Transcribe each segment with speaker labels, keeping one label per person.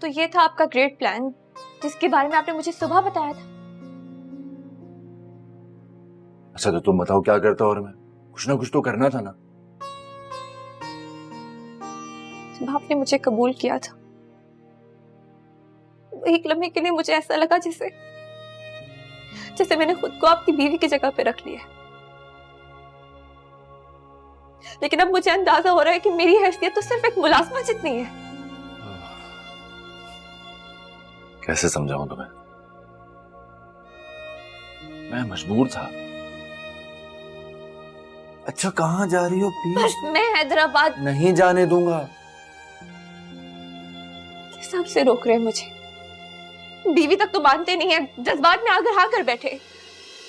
Speaker 1: तो ये था आपका ग्रेट प्लान जिसके बारे में आपने मुझे सुबह बताया था।
Speaker 2: अच्छा तो तुम बताओ क्या करता, और मैं कुछ ना कुछ तो करना था ना।
Speaker 1: जब आपने मुझे कबूल किया था, एक लम्हे के लिए मुझे ऐसा लगा जैसे जैसे मैंने खुद को आपकी बीवी की जगह पे रख लिया। लेकिन अब मुझे अंदाजा हो रहा है कि मेरी हैसियत तो सिर्फ एक मुलाजमा जितनी है।
Speaker 2: कैसे समझाऊं तुम्हें, मैं मजबूर था। अच्छा कहाँ जा रही हो प्लीज?
Speaker 1: बस मैं हैदराबाद
Speaker 2: नहीं जाने दूंगा।
Speaker 1: सबसे रोक रहे हैं मुझे। बीवी तक तो मानते नहीं है, जज्बात में आकर हाँ कर बैठे।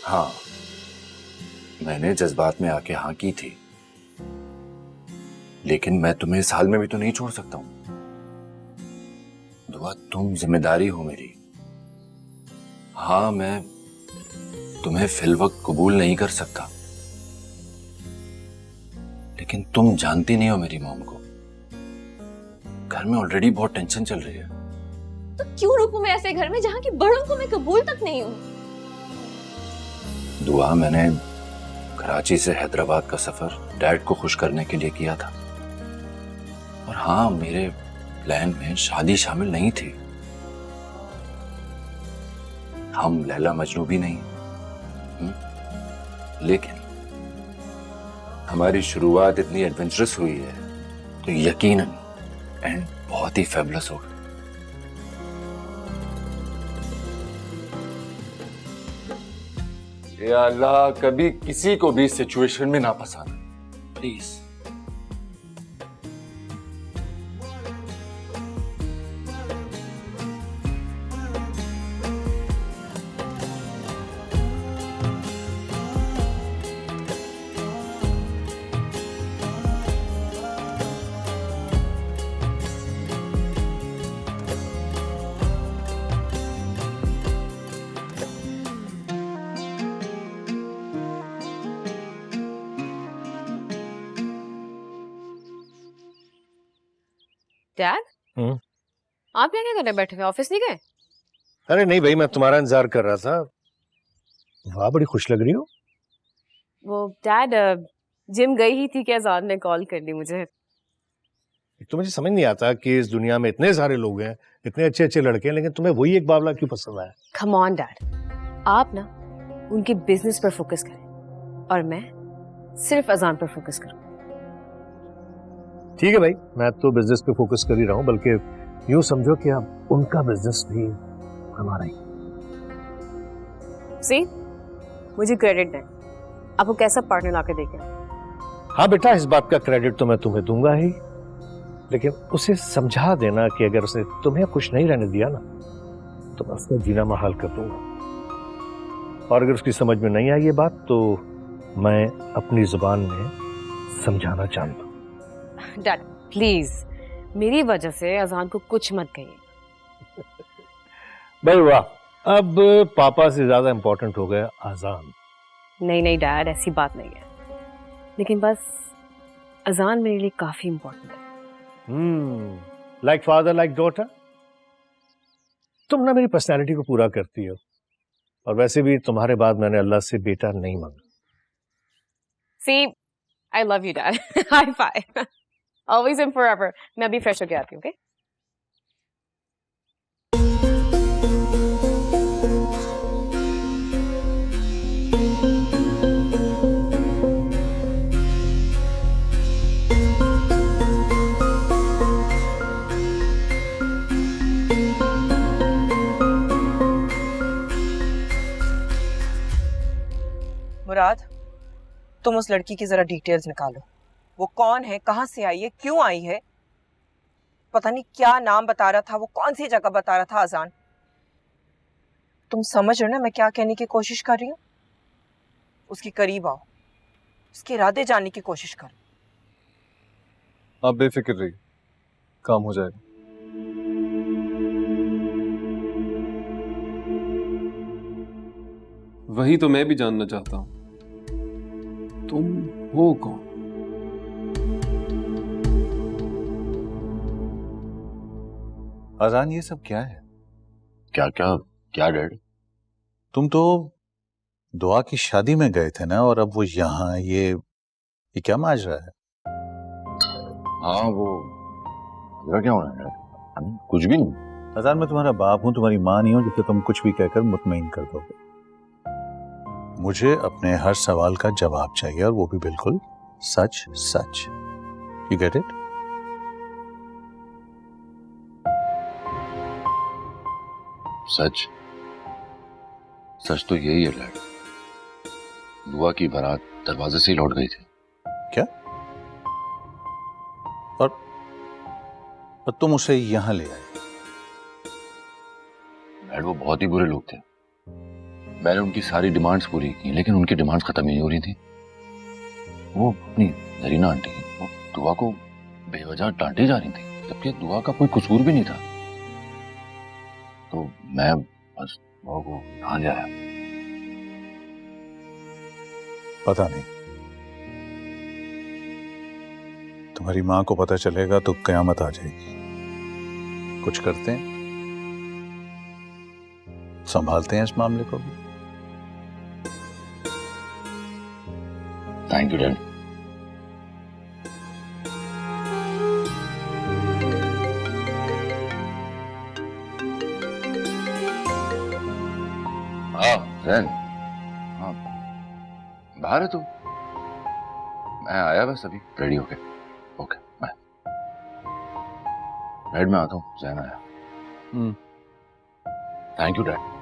Speaker 2: हाँ मैंने जज्बात में आके हाँ की थी, लेकिन मैं तुम्हें इस हाल में भी तो नहीं छोड़ सकता हूं। दुआ तुम जिम्मेदारी हो मेरी। हाँ मैं तुम्हें फिलवक्त कबूल नहीं कर सकता, लेकिन तुम जानती नहीं हो मेरी मॉम को। घर में ऑलरेडी बहुत टेंशन चल रही है।
Speaker 1: तो क्यों रुकूं मैं ऐसे घर में जहां की बड़ों को मैं कबूल तक नहीं हूं?
Speaker 2: दुआ मैंने कराची से हैदराबाद का सफर डैड को खुश करने के लिए किया था, और हाँ मेरे प्लान में शादी शामिल नहीं थी। हम लैला मजनू भी नहीं, लेकिन हमारी शुरुआत इतनी एडवेंचरस हुई है तो यकीनन एंड बहुत ही फेबुलस होगा। या अल्लाह कभी किसी को भी सिचुएशन में ना फंसाना प्लीज।
Speaker 3: डैड आप यहाँ क्या कर रहे बैठे हुए, ऑफिस नहीं गए?
Speaker 4: अरे नहीं भाई, मैं तुम्हारा इंतजार कर रहा था। वाह बड़ी खुश लग रही हो।
Speaker 3: वो डैड जिम गई ही थी कि अजान ने कॉल कर ली मुझे।
Speaker 4: तो मुझे समझ नहीं आता कि इस दुनिया में इतने सारे लोग हैं, इतने अच्छे अच्छे लड़के हैं, लेकिन तुम्हें वही एक बावला क्यों पसंद आया?
Speaker 3: कम ऑन डैड, आप ना उनके बिजनेस पर फोकस करें और मैं सिर्फ अजान पर फोकस करूं।
Speaker 4: ठीक है भाई, मैं तो बिजनेस पे फोकस कर ही रहा हूँ, बल्कि यूं समझो कि अब उनका बिजनेस भी हमारा ही।
Speaker 3: सी मुझे क्रेडिट दें, आपको कैसा पार्टनर लाके देखें।
Speaker 4: हाँ बेटा, इस बात का क्रेडिट तो मैं तुम्हें दूंगा ही, लेकिन उसे समझा देना कि अगर उसे तुम्हें खुश नहीं रहने दिया ना तो मैं उसका जीना महाल कर दूंगा। और अगर उसकी समझ में नहीं आई ये बात तो मैं अपनी जुबान में समझाना चाहता हूँ।
Speaker 3: डैड प्लीज मेरी वजह से अजान को कुछ मत कहिए।
Speaker 4: भाई वाह, अब पापा से ज्यादा इंपॉर्टेंट हो गया अजान।
Speaker 3: नहीं नहीं डैड, ऐसी बात नहीं है, लेकिन बस अजान मेरे लिए काफी इंपॉर्टेंट है।
Speaker 4: Like father like daughter. तुम ना मेरी पर्सनैलिटी को पूरा करती हो, और वैसे भी तुम्हारे बाद मैंने अल्लाह से बेटा नहीं मांगा।
Speaker 3: See I love you dad. High five. Always and forever. मैं अभी फ्रेश होके आती हूँ, ओके?
Speaker 5: मुराद, तुम उस लड़की की जरा डिटेल्स निकालो। वो कौन है, कहां से आई है, क्यों आई है, पता नहीं क्या नाम बता रहा था, वो कौन सी जगह बता रहा था अजान। तुम समझ रहे हो ना मैं क्या कहने की कोशिश कर रही हूँ? उसके करीब आओ, उसके इरादे जानने की कोशिश करो।
Speaker 6: आप बेफिक्र रहिए, काम हो जाएगा। वही तो मैं भी जानना चाहता हूं, तुम हो कौन?
Speaker 7: अजान ये सब क्या है?
Speaker 2: क्या क्या क्या डैड?
Speaker 7: तुम तो दुआ की शादी में गए थे ना, और अब वो यहाँ ये क्या माजरा है?
Speaker 2: हाँ वो क्या हो रहा है? कुछ भी नहीं।
Speaker 7: अजान, मैं तुम्हारा बाप हूं, तुम्हारी माँ नहीं हूं जिसे तुम कुछ भी कहकर मुतमईन कर दोगे। मुझे अपने हर सवाल का जवाब चाहिए, और वो भी बिल्कुल सच सच। You get it?
Speaker 2: सच सच तो यही है डैड। दुआ की बारात दरवाजे से ही लौट गई थी।
Speaker 7: क्या? और तुम उसे यहां ले आए?
Speaker 2: डैड वो बहुत ही बुरे लोग थे। मैंने उनकी सारी डिमांड्स पूरी की, लेकिन उनकी डिमांड्स खत्म ही नहीं हो रही थी। वो अपनी जरीना आंटी वो दुआ को बेवजह डांटे जा रही थी, जबकि दुआ का कोई कसूर भी नहीं था। तो मैं बस दुआ को कहाँ जाया।
Speaker 7: पता नहीं, तुम्हारी मां को पता चलेगा तो कयामत आ जाएगी। कुछ करते हैं, संभालते हैं इस मामले को भी।
Speaker 2: Thank you dad. हाँ जैन, हाँ बाहर है तू? मैं आया बस अभी रेडी होके। Okay bye. डैड मैं आता हूँ, जैन आया। Thank you dad.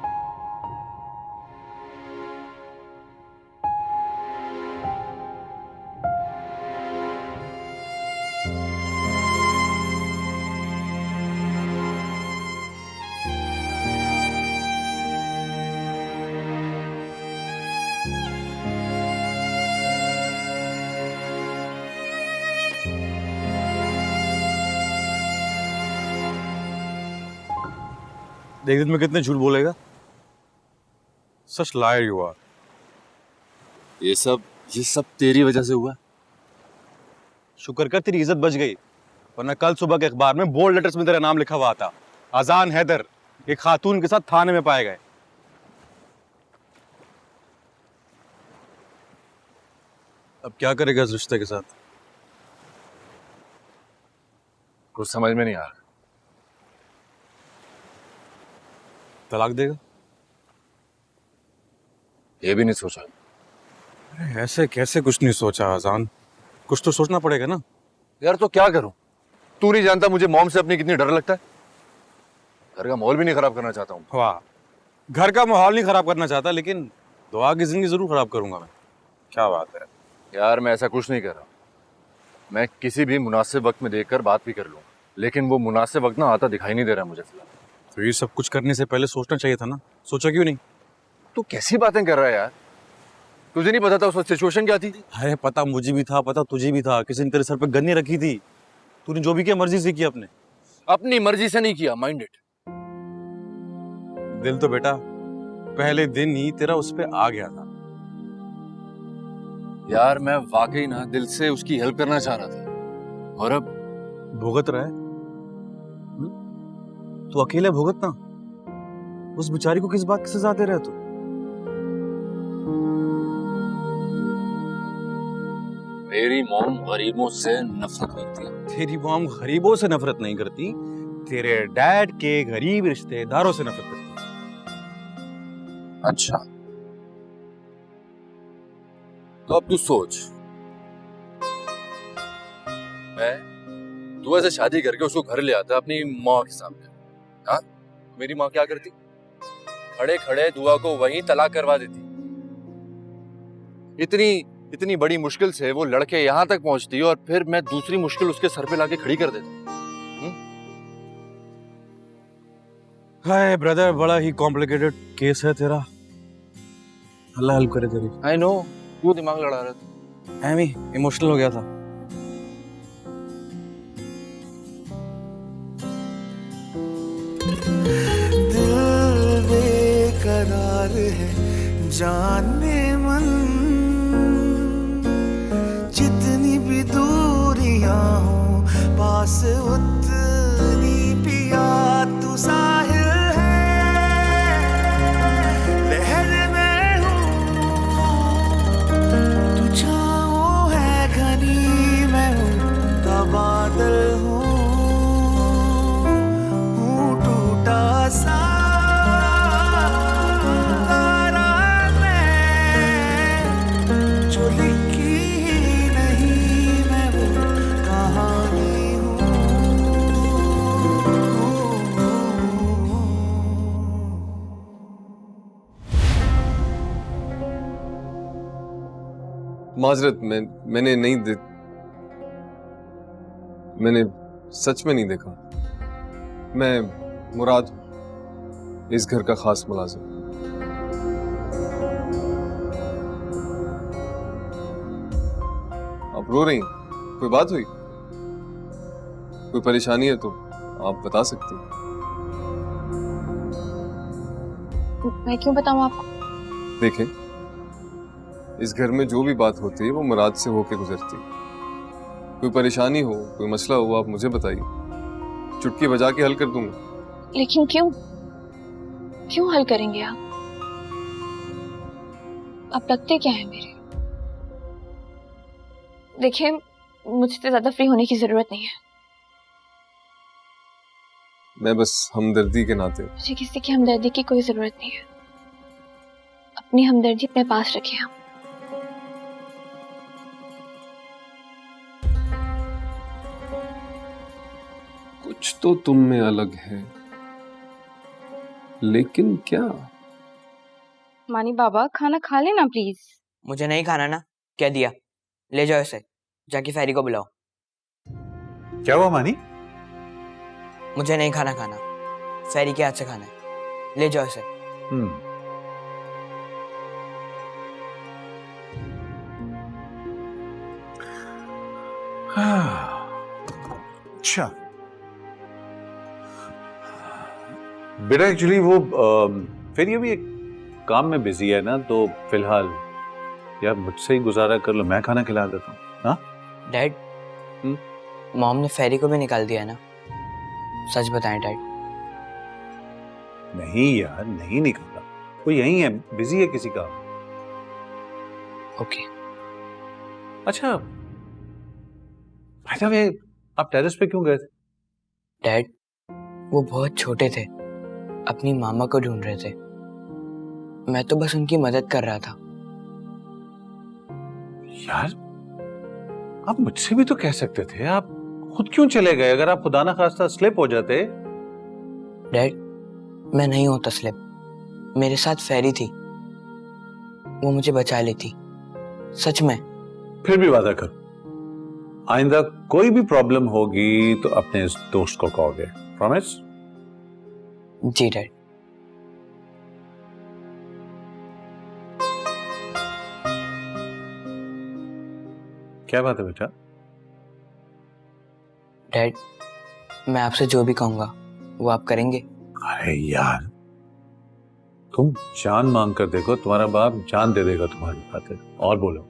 Speaker 8: एक दिन में कितने झूठ बोलेगा? सच लायर यू आर।
Speaker 2: ये सब तेरी वजह से हुआ।
Speaker 8: शुक्र कर तेरी इज्जत बच गई, वरना कल सुबह के अखबार में बोल्ड लेटर्स में तेरा नाम लिखा हुआ था। अजान हैदर एक खातून के साथ थाने में पाए गए। अब क्या करेगा इस रिश्ते के साथ?
Speaker 2: कुछ समझ में नहीं आ रहा।
Speaker 8: तलाक देगा?
Speaker 2: ये भी नहीं सोचा।
Speaker 8: अरे ऐसे कैसे कुछ नहीं सोचा अजान? कुछ तो सोचना पड़ेगा ना।
Speaker 2: यार तो क्या करूं? तू नहीं जानता मुझे मॉम से अपनी कितनी डर लगता है। घर का माहौल भी नहीं खराब करना चाहता हूँ।
Speaker 8: वाह, घर का माहौल नहीं खराब करना चाहता, लेकिन दुआ की जिंदगी जरूर खराब करूंगा मैं। क्या बात है
Speaker 2: यार, मैं ऐसा कुछ नहीं कर रहा। मैं किसी भी मुनासिब वक्त में देखकर बात भी कर लूंगा, लेकिन वो मुनासिब वक्त ना आता दिखाई नहीं दे रहा मुझे फिलहाल।
Speaker 8: तो ये सब कुछ करने से पहले सोचना चाहिए था ना। सोचा क्यों नहीं?
Speaker 2: तू कैसी बातें कर रहा है यार? तुझे नहीं पता था उस वक्त सिचुएशन क्या थी?
Speaker 8: अरे पता मुझे भी था, पता तुझे भी था। किसी ने तेरे सर पे गन्नी रखी थी, तूने जो भी किया मर्जी से किया।
Speaker 2: अपनी मर्जी से नहीं किया, माइंड इट।
Speaker 8: दिल तो बेटा पहले दिन ही तेरा उस पे आ गया था।
Speaker 2: यार मैं वाकई ना दिल से उसकी हेल्प करना चाह रहा था, और अब
Speaker 8: भुगत रहा है। तू अकेले भुगत ना, उस बेचारी को किस बात की सजा दे रहा है तू?
Speaker 2: मेरी मॉम गरीबों से नफरत करती है।
Speaker 8: तेरी मॉम गरीबों से नफरत नहीं करती, तेरे डैड के गरीब रिश्तेदारों से नफरत करती है।
Speaker 2: अच्छा, तो अब तू सोच, मैं दुआ से शादी करके उसको घर ले आता अपनी माँ के सामने। हाँ, मेरी माँ क्या करती? खड़े खड़े दुआ को वहीं तलाक करवा देती। इतनी बड़ी मुश्किल से वो लड़के यहाँ तक पहुंचती और फिर मैं दूसरी मुश्किल उसके सर पे लाके खड़ी कर देता।
Speaker 8: हाय ब्रदर, बड़ा ही कॉम्प्लिकेटेड केस है तेरा। अल्लाह हेल्प करे तेरी।
Speaker 2: आई नो, क्यों दिमाग लड़ा रहा था?
Speaker 8: एमी इमोशनल हो गया था।
Speaker 9: दिल बेकरार है जाने मन, जितनी भी दूरियां हो पास उतनी भी याद
Speaker 6: माजरत, मैंने नहीं मैंने सच में नहीं देखा। मैं मुराद हूं, इस घर का खास मुलाजिम। आप रो रही हैं? कोई बात हुई? कोई परेशानी है तो आप बता सकती हैं।
Speaker 1: मैं क्यों बताऊं आपको?
Speaker 6: देखें, इस घर में जो भी बात होती है वो मुराद से होके गुजरती है। कोई परेशानी हो, कोई मसला हो, आप मुझे बताइए, चुटकी बजा के हल कर दूंगा।
Speaker 1: लेकिन क्यों क्यों हल करेंगे आप लगते क्या है मेरे? देखिए, मुझसे ज्यादा फ्री होने की जरूरत नहीं है।
Speaker 6: मैं बस हमदर्दी के नाते।
Speaker 1: मुझे किसी की हमदर्दी की कोई जरूरत नहीं है। अपनी हमदर्दी अपने पास रखें आप।
Speaker 6: कुछ तो तुम में अलग है, लेकिन क्या?
Speaker 10: मानी बाबा, खाना खा लेना प्लीज।
Speaker 11: मुझे नहीं खाना ना, क्या दिया? ले जाओ इसे, जाके फेरी को बुलाओ।
Speaker 7: क्या हुआ मानी?
Speaker 11: मुझे नहीं खाना, फेरी के हाथ से खाना है। ले जाओ इसे।
Speaker 7: अच्छा बेटा, एक्चुअली वो फिर ये भी एक काम में बिजी है ना, तो फिलहाल यार मुझसे ही गुजारा कर लो, मैं खाना खिला देता हूँ। हाँ
Speaker 11: डैड, मॉम ने फेरी को भी निकाल दिया ना? सच बताएं डैड।
Speaker 7: नहीं यार, नहीं निकलता, वो यही है, बिजी है किसी का।
Speaker 11: ओके।
Speaker 7: अच्छा वे आप टेरेस पे क्यों गए थे?
Speaker 11: डैड, वो बहुत छोटे थे, अपनी मामा को ढूंढ रहे थे। मैं तो बस उनकी मदद कर रहा था।
Speaker 7: यार आप मुझसे भी तो कह सकते थे, आप खुद क्यों चले गए? अगर आप खुदा ना खास्ता स्लिप हो जाते।
Speaker 11: डैड, मैं नहीं होता स्लिप, मेरे साथ फेरी थी, वो मुझे बचा लेती, सच में।
Speaker 7: फिर भी वादा करो, आइंदा कोई भी प्रॉब्लम होगी तो अपने इस दोस्त को कहोगे, प्रॉमिस?
Speaker 11: जी डैड।
Speaker 7: क्या बात है बेटा?
Speaker 11: डैड, मैं आपसे जो भी कहूंगा वो आप करेंगे?
Speaker 7: अरे यार, तुम जान मांग कर देखो, तुम्हारा बाप जान दे देगा तुम्हारी खातिर। और बोलो।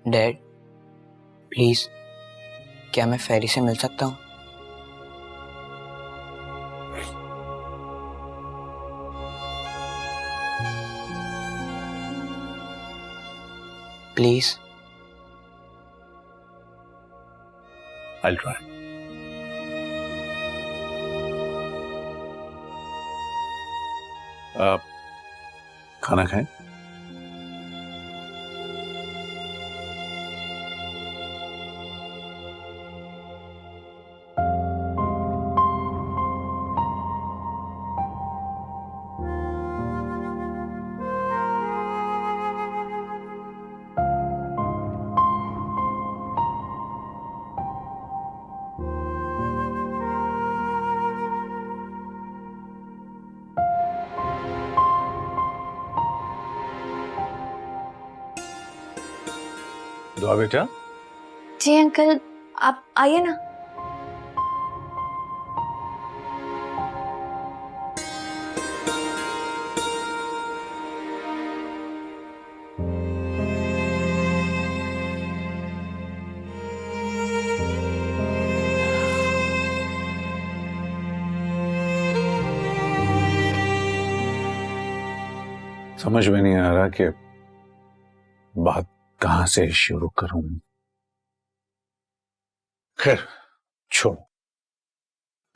Speaker 11: डैड प्लीज, क्या मैं फेरी से मिल सकता हूँ? प्लीज।
Speaker 7: I'll try. आप खाना खाएं? दुआ बेटा।
Speaker 1: जी अंकल, आप आइए ना।
Speaker 7: समझ में नहीं आ रहा कि बात कहां से शुरू करूं। खैर छोड़ो,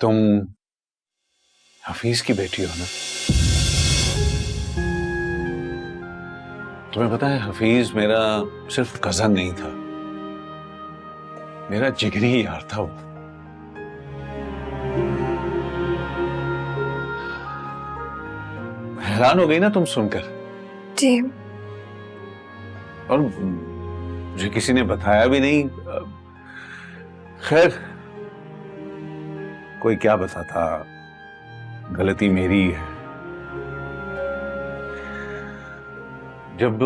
Speaker 7: तुम हफीज की बेटी हो ना? तुम्हें पता है, हफीज मेरा सिर्फ कजन नहीं था, मेरा जिगरी यार था वो। हैरान हो गई ना तुम सुनकर?
Speaker 1: जी।
Speaker 7: और मुझे किसी ने बताया भी नहीं। खैर, कोई क्या बताता, गलती मेरी है। जब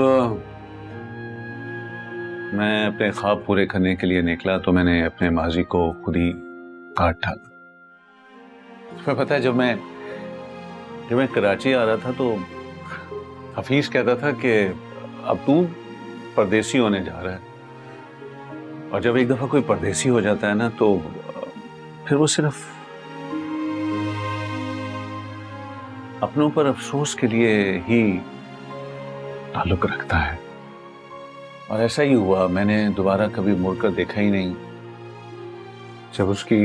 Speaker 7: मैं अपने ख्वाब पूरे करने के लिए निकला तो मैंने अपने माजी को खुद ही काट डाला। तुम्हें पता है, जब मैं कराची आ रहा था तो हफीज कहता था कि अब तू परदेसी होने जा रहा है, और जब एक दफा कोई परदेसी हो जाता है ना तो फिर वो सिर्फ अपनों पर अफसोस के लिए ही ताल्लुक रखता है। और ऐसा ही हुआ, मैंने दोबारा कभी मुड़कर देखा ही नहीं। जब उसकी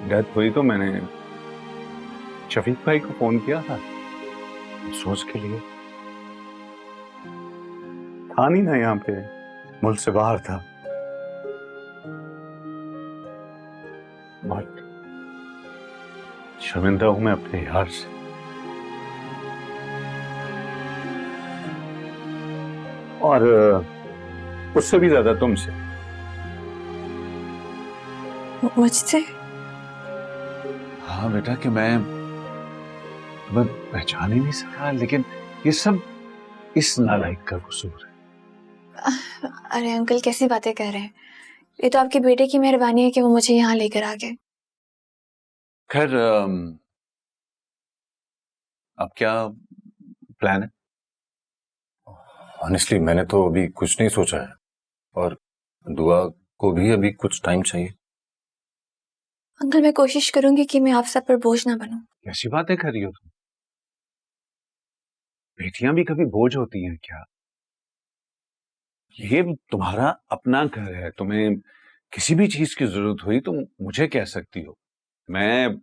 Speaker 7: डेथ हुई तो मैंने शफीक भाई को फोन किया था अफसोस के लिए। था नहीं ना यहाँ पे, मुल्क से बाहर था। बहुत शर्मिंदा हूं मैं अपने यार से। और उससे भी ज्यादा तुमसे।
Speaker 1: मुझसे?
Speaker 7: हाँ बेटा, कि मैं तुम्हें पहचान ही नहीं सका, लेकिन ये सब इस नालायक का कसूर है।
Speaker 1: अरे अंकल, कैसी बातें कर रहे हैं? ये तो आपके बेटे की मेहरबानी है कि वो मुझे यहाँ लेकर आ गए।
Speaker 7: खैर, अब क्या प्लान है?
Speaker 2: ऑनेस्टली मैंने तो अभी कुछ नहीं सोचा है, और दुआ को भी अभी कुछ टाइम चाहिए।
Speaker 1: अंकल, मैं कोशिश करूंगी कि मैं आप सब पर बोझ ना बनूं।
Speaker 7: कैसी बातें कर रही हो तुम? बेटियां भी कभी बोझ होती हैं क्या? ये तुम्हारा अपना घर है, तुम्हें किसी भी चीज की जरूरत हुई तो मुझे कह सकती हो। मैं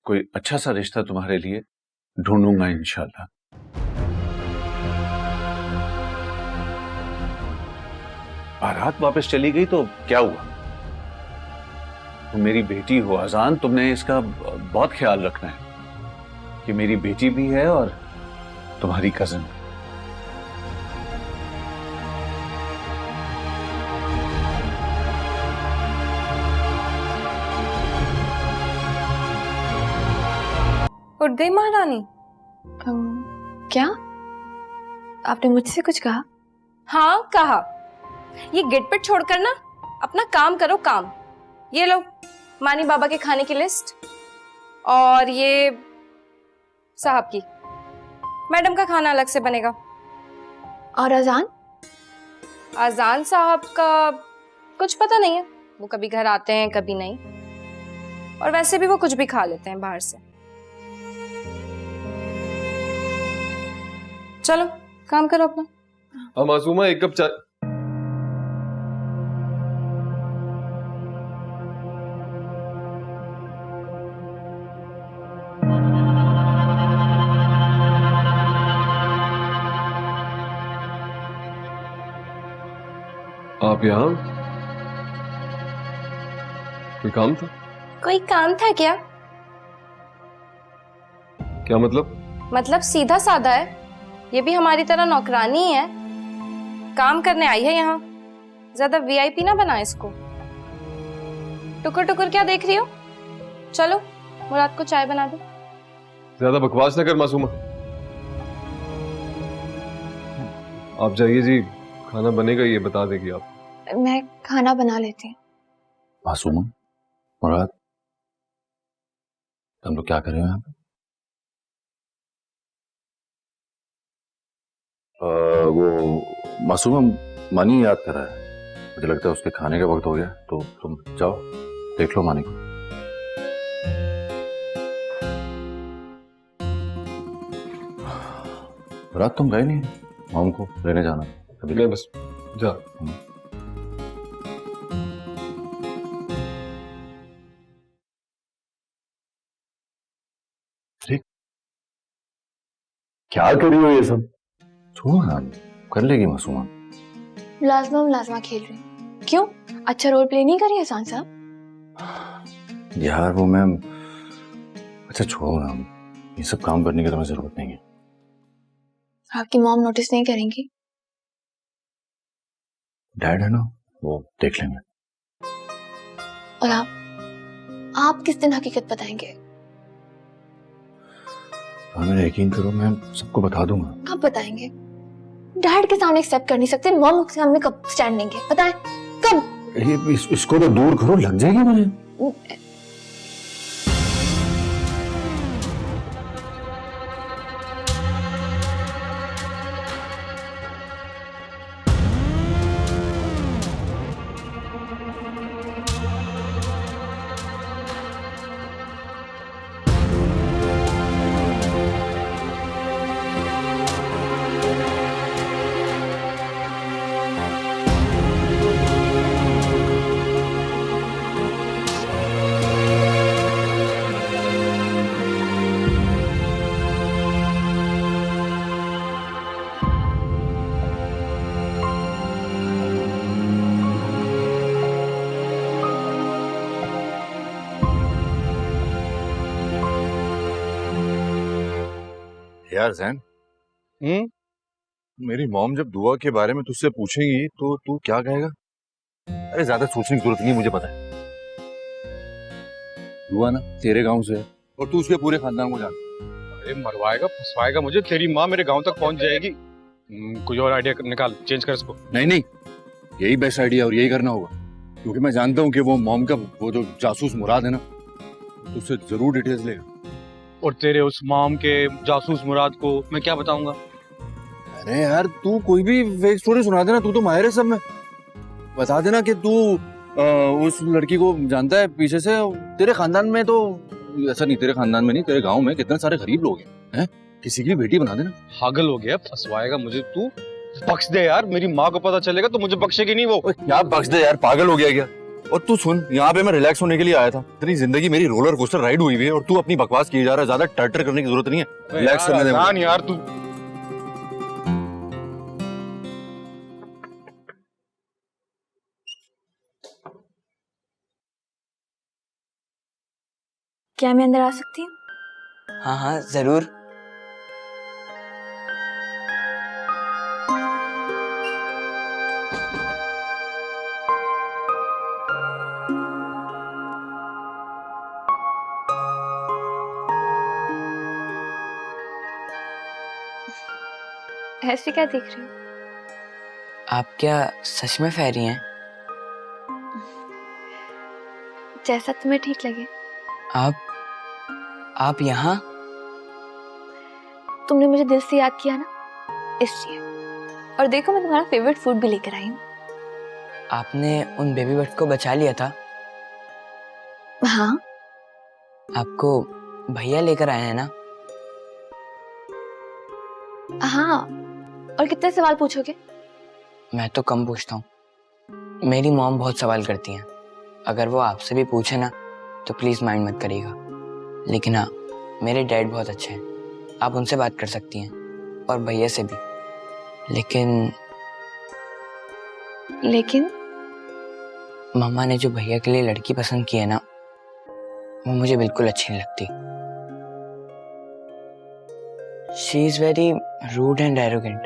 Speaker 7: कोई अच्छा सा रिश्ता तुम्हारे लिए ढूंढूंगा इंशाल्लाह। बारात वापस चली गई तो क्या हुआ? तुम मेरी बेटी हो अजान, तुमने इसका बहुत ख्याल रखना है कि मेरी बेटी भी है और तुम्हारी कजन।
Speaker 10: उठ गई महारानी?
Speaker 1: क्या आपने मुझसे कुछ कहा?
Speaker 10: हाँ कहा। ये गिटपिट छोड़कर ना अपना काम करो, काम। ये लो मानी बाबा के खाने की लिस्ट, और ये साहब की। मैडम का खाना अलग से बनेगा।
Speaker 1: और अजान?
Speaker 10: अजान साहब का कुछ पता नहीं है, वो कभी घर आते हैं कभी नहीं, और वैसे भी वो कुछ भी खा लेते हैं बाहर से। चलो काम करो अपना।
Speaker 6: हाँ मासूमा, एक कप चाय। आप यहाँ? कोई काम था?
Speaker 10: कोई काम था क्या?
Speaker 6: क्या मतलब?
Speaker 10: मतलब सीधा साधा है, ये भी हमारी तरह नौकरानी है, काम करने आई है यहाँ। ज्यादा वीआईपी ना बना इसको। टुकुर टुकुर क्या देख रही हो? चलो मुराद को चाय बना दो।
Speaker 6: ज्यादा बकवास ना कर मासूमा। आप जाइए जी, खाना बनेगा, ये बता देगी आप।
Speaker 1: मैं खाना बना लेती हूँ।
Speaker 2: मासूमा, मुराद, तुम लोग क्या कर रहे हो यहाँ पे? वो मासूमा मानी याद कर रहा है, मुझे लगता है उसके खाने का वक्त हो गया, तो तुम जाओ देख लो मानी को। रात तुम गए नहीं, मॉम को लेने जाना अभी?
Speaker 6: नहीं, बस जा।
Speaker 2: क्या कर रही हो ये सब? छोड़ो ना, कर लेगी मासूमा।
Speaker 1: मुलाजमा खेल रही हूँ। क्यों, अच्छा रोल प्ले नहीं करी एहसान साहब?
Speaker 2: यार वो मैं, अच्छा छोड़ो ना, ये सब काम करने की तुम्हें जरूरत नहीं है।
Speaker 1: आपकी मॉम नोटिस नहीं करेंगी?
Speaker 2: डैड है ना, वो देख लेंगे।
Speaker 1: और आप किस दिन हकीकत बताएंगे?
Speaker 2: हाँ, मेरा यकीन करो, मैं सबको बता दूंगा।
Speaker 1: कब बताएंगे? डैड के सामने एक्सेप्ट कर नहीं सकते, मॉम के सामने कब स्टैंड लेंगे? बताएं कब?
Speaker 2: इसको तो दूर करो, लग जाएगी मुझे।
Speaker 8: यार जैन, मेरी मॉम जब दुआ के बारे में तुझसे पूछेगी तो तू क्या कहेगा? अरे ज्यादा सोचने की जरूरत नहीं, मुझे पता है।
Speaker 2: दुआ ना तेरे गांव से है और तू उसके पूरे खानदान को जानता।
Speaker 8: अरे मरवाएगा, फंसवाएगा मुझे, तेरी माँ मेरे गांव तक पहुंच जाएगी। कोई और आइडिया निकाल, चेंज कर इसको।
Speaker 2: नहीं, यही बेस्ट आइडिया और यही करना होगा, क्योंकि मैं जानता हूँ कि वो मॉम का वो जो जासूस मुराद है ना, उससे जरूर डिटेल्स लेगा।
Speaker 8: और तेरे उस मॉम के जासूस मुराद को मैं क्या बताऊंगा?
Speaker 2: अरे यार, तू कोई भी फेक स्टोरी सुना देना, तू तो माहिर है सब में। बता देना कि तू उस लड़की को जानता है पीछे से। तेरे खानदान में तो ऐसा नहीं, तेरे खानदान में नहीं, तेरे गांव में कितने सारे गरीब लोग हैं, किसी की बेटी बना देना।
Speaker 8: पागल हो गया, फंसवाएगा मुझे। तू बख्श दे यार, मेरी माँ को पता चलेगा तो मुझे बख्शेगी नहीं वो।
Speaker 2: क्या बख्श दे यार, पागल हो गया क्या? और तू सुन, यहाँ पे मैं रिलैक्स होने के लिए आया था। तेरी जिंदगी मेरी रोलर कोस्टर राइड हुई है और तू अपनी बकवास किए जा रहा है। ज्यादा टर्टर करने की जरूरत नहीं है, रिलैक्स करने दे मुझे।
Speaker 8: यार तू
Speaker 1: क्या मैं अंदर आ सकती हूँ?
Speaker 11: हाँ हाँ जरूर।
Speaker 1: ऐसे क्या देख रही हो?
Speaker 11: आप क्या सच में फेरी हैं?
Speaker 1: जैसा तुम्हें ठीक लगे।
Speaker 11: आप यहाँ?
Speaker 1: तुमने मुझे दिल से याद किया ना, इसलिए। और देखो, मैं तुम्हारा फेवरेट फूड भी लेकर आई हूँ।
Speaker 11: आपने उन बेबी बर्ड्स को बचा लिया था?
Speaker 1: हाँ।
Speaker 11: आपको भैया लेकर आए हैं ना?
Speaker 1: हाँ, और कितने सवाल पूछोगे?
Speaker 11: मैं तो कम पूछता हूँ। मेरी मॉम बहुत सवाल करती हैं। अगर वो आपसे भी पूछे ना तो प्लीज माइंड मत करिएगा। लेकिन हाँ, मेरे डैड बहुत अच्छे हैं, आप उनसे बात कर सकती हैं, और भैया से भी। लेकिन मम्मा ने जो भैया के लिए लड़की पसंद की है ना, वो मुझे बिल्कुल अच्छी नहीं लगती। She is very rude and arrogant,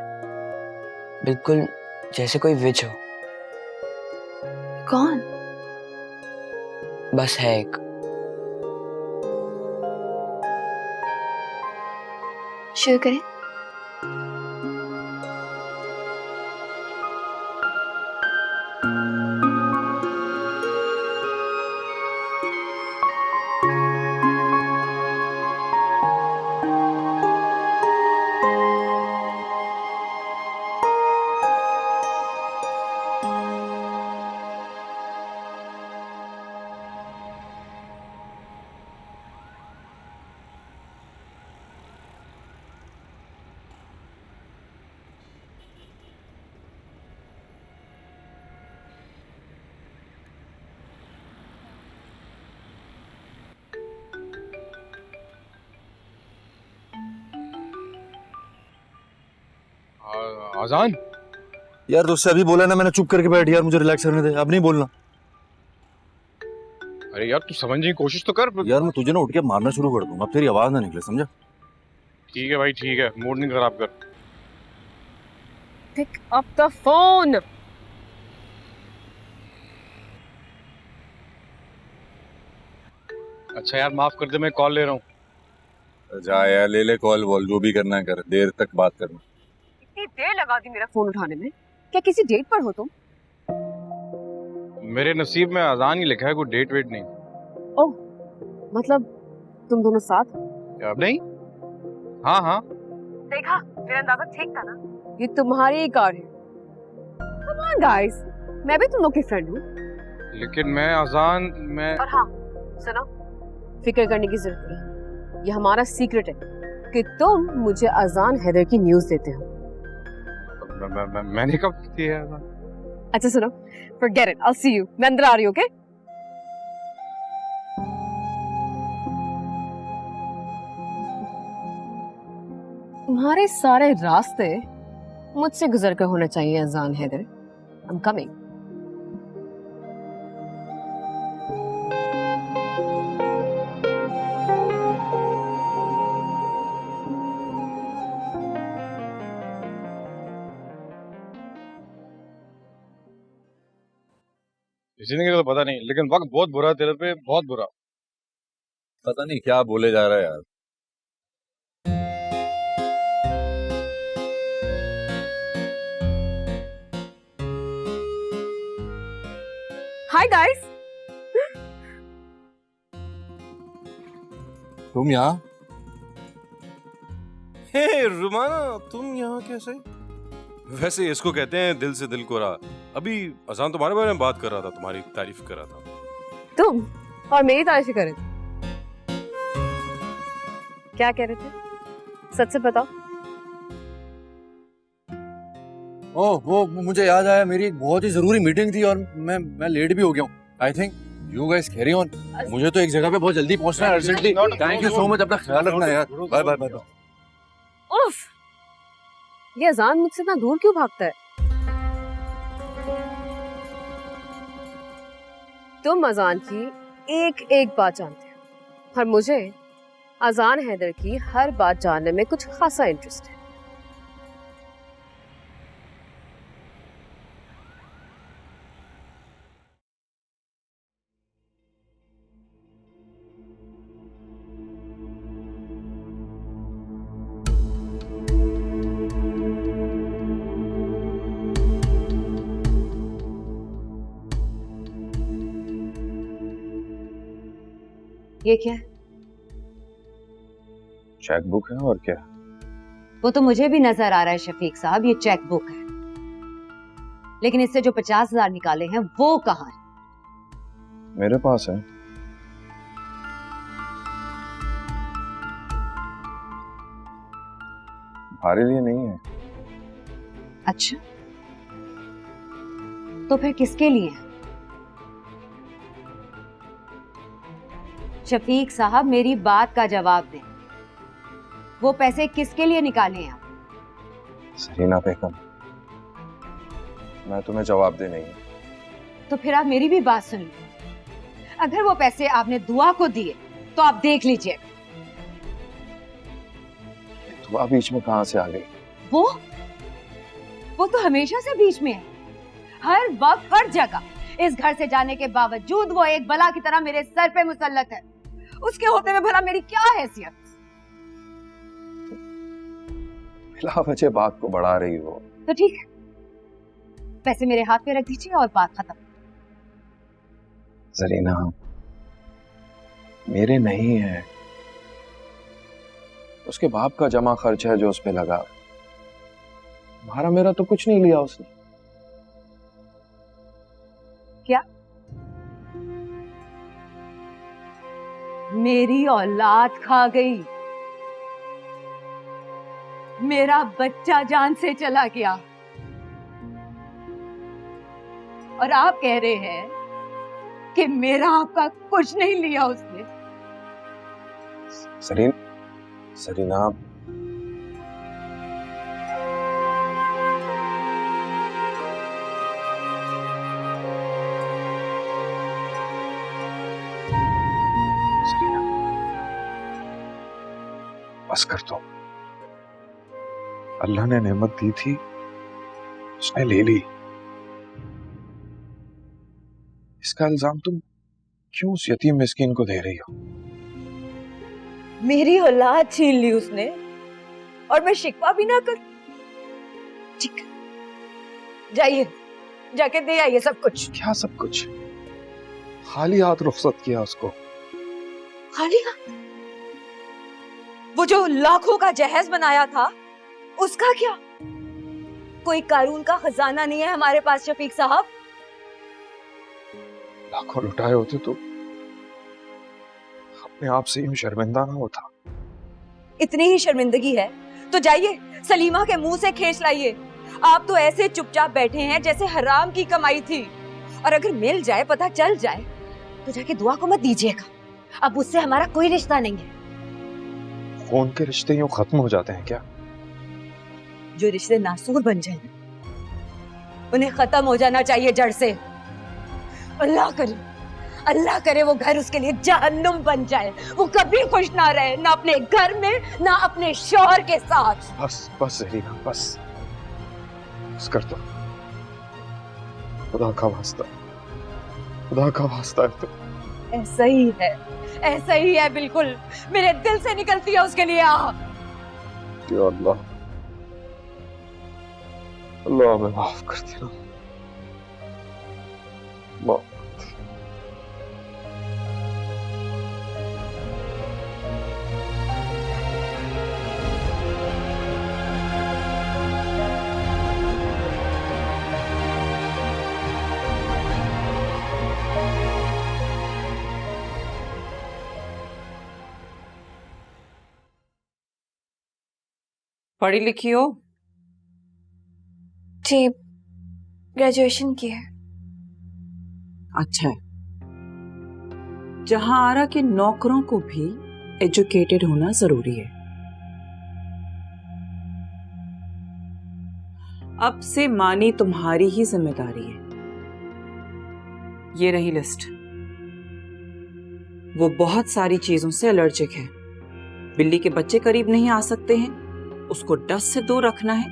Speaker 11: बिल्कुल जैसे कोई विच हो।
Speaker 1: कौन?
Speaker 11: बस है एक।
Speaker 1: शुरू करें?
Speaker 8: आजान,
Speaker 2: यार तुझसे अभी बोला ना मैंने, चुप करके बैठ यार, मुझे रिलैक्स करने दे, अब नहीं बोलना।
Speaker 8: अरे यार तू समझने की कोशिश तो कर।
Speaker 2: यार मैं तुझे ना उठ के मारना शुरू कर दूंगा, अब तेरी आवाज ना निकले, समझा?
Speaker 8: ठीक है भाई, ठीक है, मूड नहीं खराब कर।
Speaker 3: Pick up the phone.
Speaker 8: अच्छा यार माफ कर दे, मैं कॉल ले रहा हूँ।
Speaker 6: जा यार, ले ले कॉल वॉल, जो भी करना है कर, देर तक बात करना।
Speaker 3: इतनी देर लगा दी मेरा फोन उठाने में। क्या किसी डेट पर हो तुम?
Speaker 8: मेरे नसीब में अजान ही लिखा है, कोई डेट वेट नहीं।
Speaker 3: ओह, मतलब तुम दोनों साथ?
Speaker 8: अब नहीं? हाँ हाँ।
Speaker 3: देखा, मेरा अंदाजा ठीक था ना। ये तुम्हारी ही कार है। Come on guys, मैं भी तुम लोग की फ्रेंड हूँ।
Speaker 8: लेकिन मैं अजान में।
Speaker 3: और हाँ, सुनो, फिक्र करने की जरूरत नहीं। ये हमारा सीक्रेट है कि तुम मुझे अजान हैदर की न्यूज़ देते हो।
Speaker 8: मैंने कब दी है अजान?
Speaker 3: अच्छा सुनो, forget it, I'll see you. मैं अंदर आ रही हूँ, okay? तुम्हारे सारे रास्ते मुझसे गुजर कर होना चाहिए अजान हैदर। I'm coming.
Speaker 8: जिंदगी का तो पता नहीं, लेकिन वक्त बहुत बुरा है तेरे पे, बहुत बुरा।
Speaker 6: पता नहीं क्या बोले जा रहा है यार।
Speaker 3: Hi guys.
Speaker 6: तुम यहाँ?
Speaker 8: हे रुमाना, तुम यहाँ कैसे? वैसे इसको कहते हैं दिल से दिल को रहा। अभी अजान तुम्हारे बारे में बात कर रहा था, तुम्हारी तारीफ कर रहा था।
Speaker 3: तुम और मेरी तारीफ कर रहे थे? क्या कह रहे थे? सच से बताओ।
Speaker 2: ओह, वो मुझे याद आया, मेरी एक बहुत ही जरूरी मीटिंग थी और मैं लेट भी हो गया हूँ। I think you guys carry on. मुझे तो एक जगह पे बहुत जल्दी पहुंचना है urgently. Thank you so much, अपना ख्याल रखना यार। Bye bye bye.
Speaker 3: उफ, ये अजान मुझसे इतना दूर क्यों भागता है? तुम अजान की एक एक बात जानते हो और मुझे अजान हैदर की हर बात जानने में कुछ खासा इंटरेस्ट है।
Speaker 12: ये क्या है?
Speaker 6: चेक बुक है और क्या?
Speaker 12: वो तो मुझे भी नजर आ रहा है शफीक साहब, ये चेक बुक है, लेकिन इससे जो 50,000 निकाले हैं वो कहाँ है?
Speaker 6: मेरे पास है। तुम्हारे लिए नहीं है।
Speaker 12: अच्छा, तो फिर किसके लिए है? शफीक साहब, मेरी बात का जवाब दें। वो पैसे किसके लिए निकाले हैं आप?
Speaker 6: सरीना बेगम, मैं तुम्हें जवाब दे नहीं।
Speaker 12: तो फिर आप मेरी भी बात सुन लीजिए। अगर वो पैसे आपने दुआ को दिए तो आप देख लीजिए।
Speaker 6: दुआ बीच में कहां से आ गई?
Speaker 12: वो तो हमेशा से बीच में है, हर वक्त हर जगह। इस घर से जाने के बावजूद वो एक बला की तरह मेरे सर पे मुसल्लत है। उसके होते में भला मेरी क्या हैसियत?
Speaker 6: बिला वजह बात को बढ़ा रही हो।
Speaker 12: तो ठीक है, पैसे मेरे हाथ पे रख दीजिए और बात खत्म।
Speaker 6: जरीना, मेरे नहीं है, उसके बाप का जमा खर्च है जो उस पे लगा। तुम्हारा मेरा तो कुछ नहीं लिया उसने।
Speaker 12: क्या? मेरी औलाद खा गई, मेरा बच्चा जान से चला गया, और आप कह रहे हैं कि मेरा आपका कुछ नहीं लिया उसने।
Speaker 6: सरीना, बस कर दो। अल्लाह ने नेमत दी थी
Speaker 13: उसने ले ली। इसका इल्जाम तुम क्यों उस यतीम मिस्कीन को दे रही हो?
Speaker 12: मेरी औलाद छीन ली उसने और मैं शिकवा भी ना कर। ठीक है, जाइए, जाके दे आइए सब कुछ।
Speaker 13: क्या सब कुछ? खाली हाथ रुखसत किया उसको।
Speaker 12: खाली हाथ? वो जो लाखों का जहेज बनाया था उसका क्या? कोई कारून का खजाना नहीं है हमारे पास शफीक साहब।
Speaker 13: लाखों लुटाए होते तो अपने आप से यूं शर्मिंदा ना होता।
Speaker 12: इतनी ही शर्मिंदगी है तो जाइए सलीमा के मुंह से खींच लाइए। आप तो ऐसे चुपचाप बैठे हैं जैसे हराम की कमाई थी, और अगर मिल जाए, पता चल जाए तो जाके दुआ को मत दीजिएगा। अब उससे हमारा कोई रिश्ता नहीं है।
Speaker 13: खून के रिश्ते यूं खत्म हो जाते हैं क्या?
Speaker 12: जो रिश्ते नासूर बन जाए उन्हें खत्म हो जाना चाहिए जड़ से। अल्लाह करे वो घर उसके लिए जहन्नुम बन जाए। वो कभी खुश ना रहे, ना अपने घर में ना अपने शौहर के साथ।
Speaker 13: बस जरीना, बस कर दो। खुदा का वास्ता है तो।
Speaker 12: ऐसा ही है बिल्कुल। मेरे दिल से निकलती है उसके लिए आह।
Speaker 13: या अल्लाह मैं माफ कर देना। माफ।
Speaker 5: पढ़ी लिखी हो?
Speaker 1: जी, ग्रेजुएशन की है।
Speaker 5: अच्छा है। जहां के नौकरों को भी एजुकेटेड होना जरूरी है। अब से मानी तुम्हारी ही जिम्मेदारी है। ये रही लिस्ट। वो बहुत सारी चीजों से एलर्जिक है। बिल्ली के बच्चे करीब नहीं आ सकते हैं, उसको डस्ट से दूर रखना है,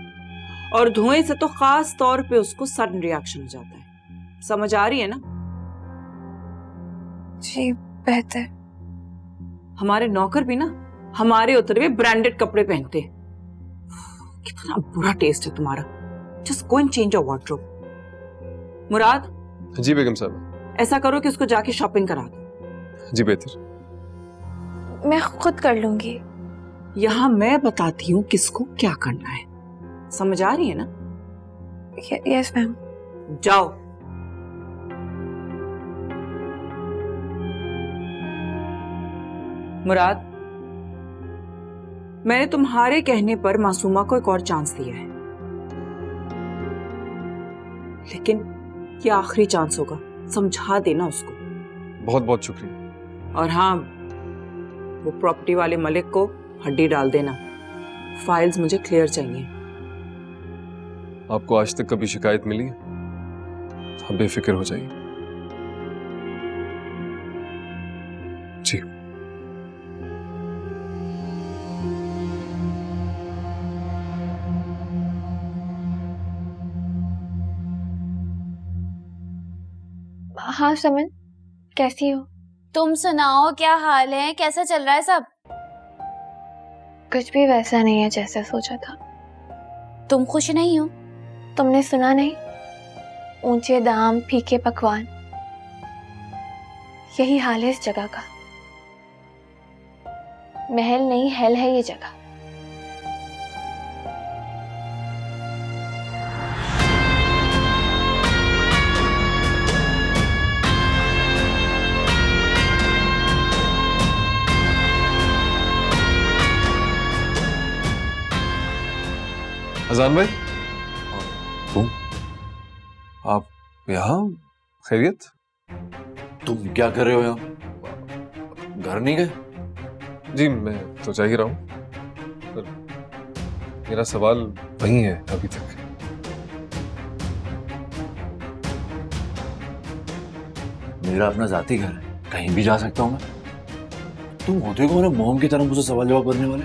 Speaker 5: और धुएं से तो खास तौर पे उसको सडन रिएक्शन हो जाता है। समझ आ रही है ना?
Speaker 1: जी बेहतर।
Speaker 5: हमारे नौकर भी ना हमारे उतरे हुए ब्रांडेड कपड़े पहनते हैं। कितना बुरा टेस्ट है तुम्हारा। Just go and change your wardrobe. Murad.
Speaker 6: जी बेगम साहब।
Speaker 5: ऐसा करो कि उसको जाके शॉपिंग करा दो।
Speaker 6: जी बेहतर।
Speaker 1: मैं खुद कर लूंगी।
Speaker 5: यहाँ मैं बताती हूँ किसको क्या करना है। समझ आ रही है ना?
Speaker 1: Yes ma'am.
Speaker 5: जाओ। मुराद, मैंने तुम्हारे कहने पर मासूमा को एक और चांस दिया है, लेकिन ये आखिरी चांस होगा। समझा देना उसको।
Speaker 6: बहुत बहुत शुक्रिया।
Speaker 5: और हाँ, वो प्रॉपर्टी वाले मलिक को हड्डी डाल देना। फाइल्स मुझे क्लियर चाहिए।
Speaker 6: आपको आज तक कभी शिकायत मिली है? आप बेफिक्र हो जाइए। जी।
Speaker 1: हाँ समन, कैसी हो?
Speaker 10: तुम सुनाओ, क्या हाल है? कैसा चल रहा है सब?
Speaker 1: कुछ भी वैसा नहीं है जैसा सोचा था।
Speaker 10: तुम खुश नहीं हो?
Speaker 1: तुमने सुना नहीं? ऊंचे दाम, फीके पकवान, यही हाल है इस जगह का। महल नहीं, हेल है ये जगह।
Speaker 6: अजान भाई,
Speaker 2: तुम
Speaker 6: आप यहाँ? खैरियत?
Speaker 2: तुम क्या कर रहे हो यहाँ? घर नहीं गए?
Speaker 6: जी मैं तो जा ही रहा हूँ, पर मेरा सवाल वही है अभी तक।
Speaker 2: मेरा अपना जाती घर है, कहीं भी जा सकता हूँ मैं। तुम होते कौन हो मोम की तरह मुझसे सवाल जवाब करने वाले?